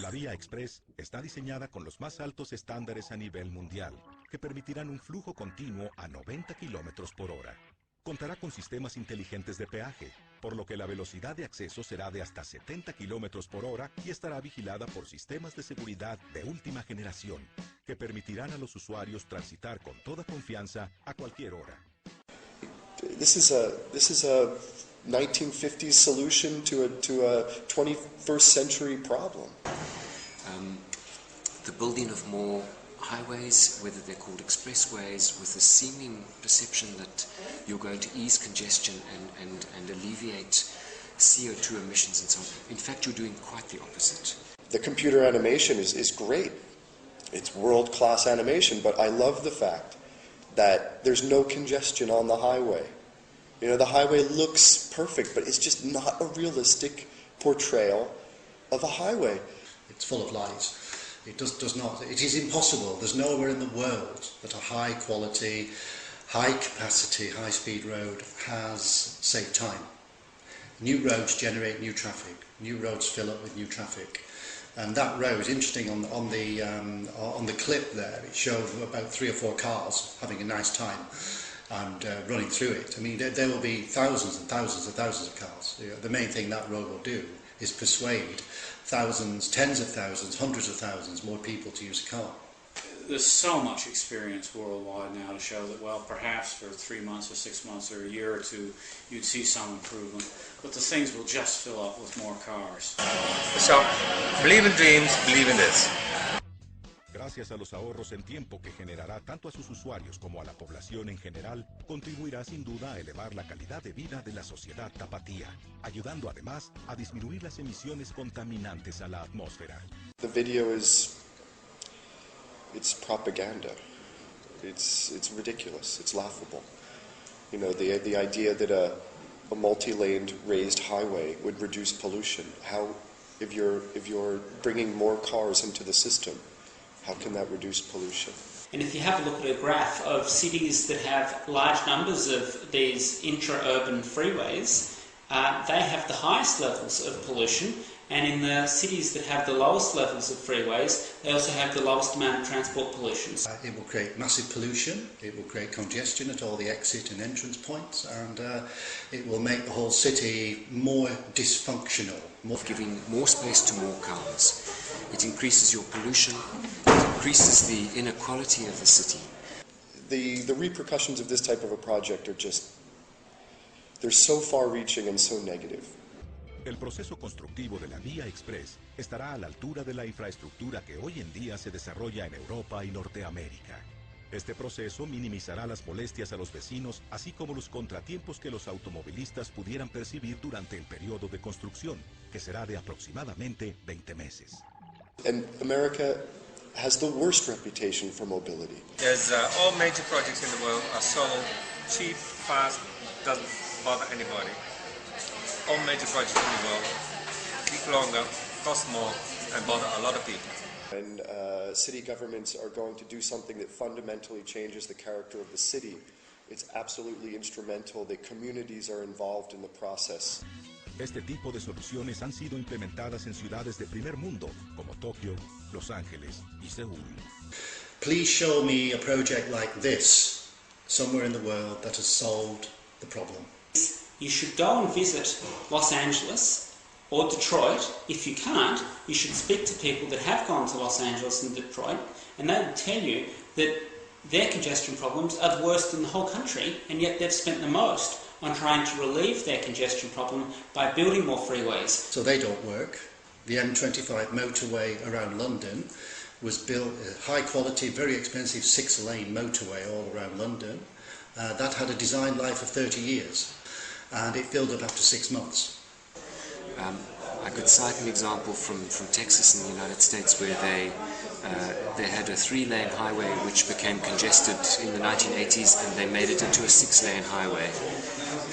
La Vía Express está diseñada con los más altos estándares a nivel mundial, que permitirán un flujo continuo a 90 kilómetros por hora. Contará con sistemas inteligentes de peaje, por lo que la velocidad de acceso será de hasta 70 kilómetros por hora y estará vigilada por sistemas de seguridad de última generación, que permitirán a los usuarios transitar con toda confianza a cualquier hora. This is a 1950s solution to a 21st century problem. The building of more highways, whether they're called expressways, with a seeming perception that you're going to ease congestion and alleviate CO2 emissions and so on. In fact, you're doing quite the opposite. The computer animation is great. It's world-class animation, but I love the fact that there's no congestion on the highway. You know, the highway looks perfect, but it's just not a realistic portrayal of a highway. It's full of lies. It does not. It is impossible. There's nowhere in the world that a high quality, high capacity, high speed road has saved time. New roads generate new traffic. New roads fill up with new traffic. And that road, interesting on the clip there, it showed about 3 or 4 cars having a nice time and running through it. I mean, there will be thousands and thousands and thousands of cars. You know, the main thing that road will do is persuade thousands, tens of thousands, hundreds of thousands more people to use a car. There's so much experience worldwide now to show that, well, perhaps for 3 months or 6 months or a year or two, you'd see some improvement, but the things will just fill up with more cars. So, believe in dreams, believe in this. Gracias a los ahorros en tiempo que generará tanto a sus usuarios como a la población en general, contribuirá sin duda a elevar la calidad de vida de la sociedad tapatía, ayudando además a disminuir las emisiones contaminantes a la atmósfera. The video it's propaganda. It's ridiculous. It's laughable. You know, the idea that a multi-laned raised highway would reduce pollution. How, if you're bringing more cars into the system, how can that reduce pollution? And if you have a look at a graph of cities that have large numbers of these intra-urban freeways, they have the highest levels of pollution, and in the cities that have the lowest levels of freeways, they also have the lowest amount of transport pollution. It will create massive pollution, it will create congestion at all the exit and entrance points, and it will make the whole city more dysfunctional. Giving more space to more cars. It increases your pollution, it increases the inequality of the city. The repercussions of this type of a project are just, they're so far-reaching and so negative. El proceso constructivo de la Vía Express estará a la altura de la infraestructura que hoy en día se desarrolla en Europa y Norteamérica. Este proceso minimizará las molestias a los vecinos, así como los contratiempos que los automovilistas pudieran percibir durante el periodo de construcción, que será de aproximadamente 20 meses. And America has the worst reputation for mobility. As all major projects in the world are so cheap, fast, doesn't bother anybody. All major projects in the world take longer, cost more, and bother a lot of people. And city governments are going to do something that fundamentally changes the character of the city. It's absolutely instrumental that communities are involved in the process. Este tipo de soluciones han sido implementadas en ciudades de primer mundo, como Tokio, Los Ángeles y Seúl. Please show me a project like this somewhere in the world that has solved the problem. You should go and visit Los Angeles or Detroit. If you can't, you should speak to people that have gone to Los Angeles and Detroit, and they will tell you that their congestion problems are the worst in the whole country, and yet they've spent the most on trying to relieve their congestion problem by building more freeways. So they don't work. The M25 motorway around London was built a high quality, very expensive 6-lane motorway all around London. That had a design life of 30 years, and it filled up after 6 months. I could cite an example from Texas in the United States where they had a 3-lane highway which became congested in the 1980s, and they made it into a 6-lane highway.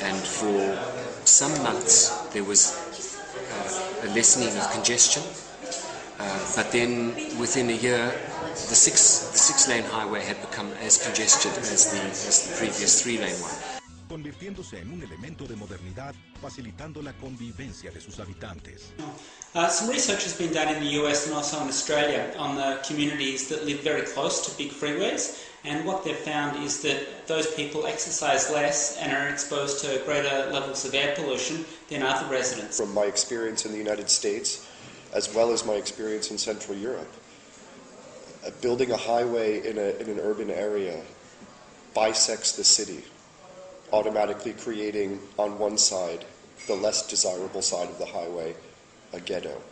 And for some months there was a lessening of congestion, but then within a year the 6-lane highway had become as congested as the previous 3-lane one. convirtiéndose en un elemento de modernidad, facilitando la convivencia de sus habitantes. Some research has been done in the US and also in Australia on the communities that live very close to big freeways, and what they've found is that those people exercise less and are exposed to greater levels of air pollution than other residents. From my experience in the United States, as well as my experience in Central Europe, building a highway in an urban area bisects the city, automatically creating on one side, the less desirable side of the highway, a ghetto.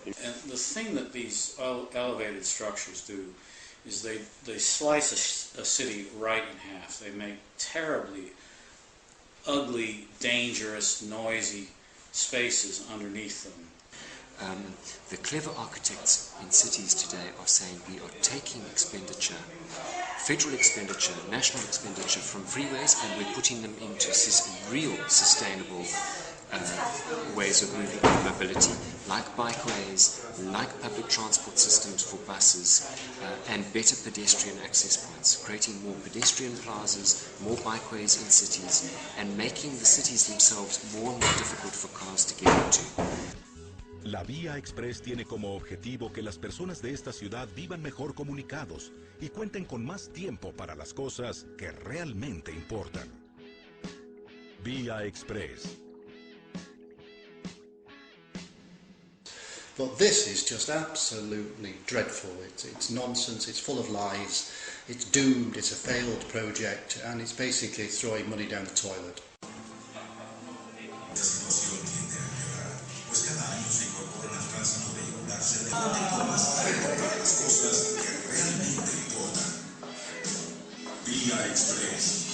And the thing that these elevated structures do is they slice a city right in half. They make terribly ugly, dangerous, noisy spaces underneath them. The clever architects in cities today are saying we are taking expenditure, federal expenditure, national expenditure from freeways, and we're putting them into real sustainable ways of moving and mobility, like bikeways, like public transport systems for buses, and better pedestrian access points, creating more pedestrian plazas, more bikeways in cities, and making the cities themselves more and more difficult for cars to get into. La Vía Express tiene como objetivo que las personas de esta ciudad vivan mejor comunicados y cuenten con más tiempo para las cosas que realmente importan. Vía Express. But this is just absolutely dreadful. It's nonsense, it's full of lies, it's doomed, it's a failed project, and it's basically throwing money down the toilet. Vía Express.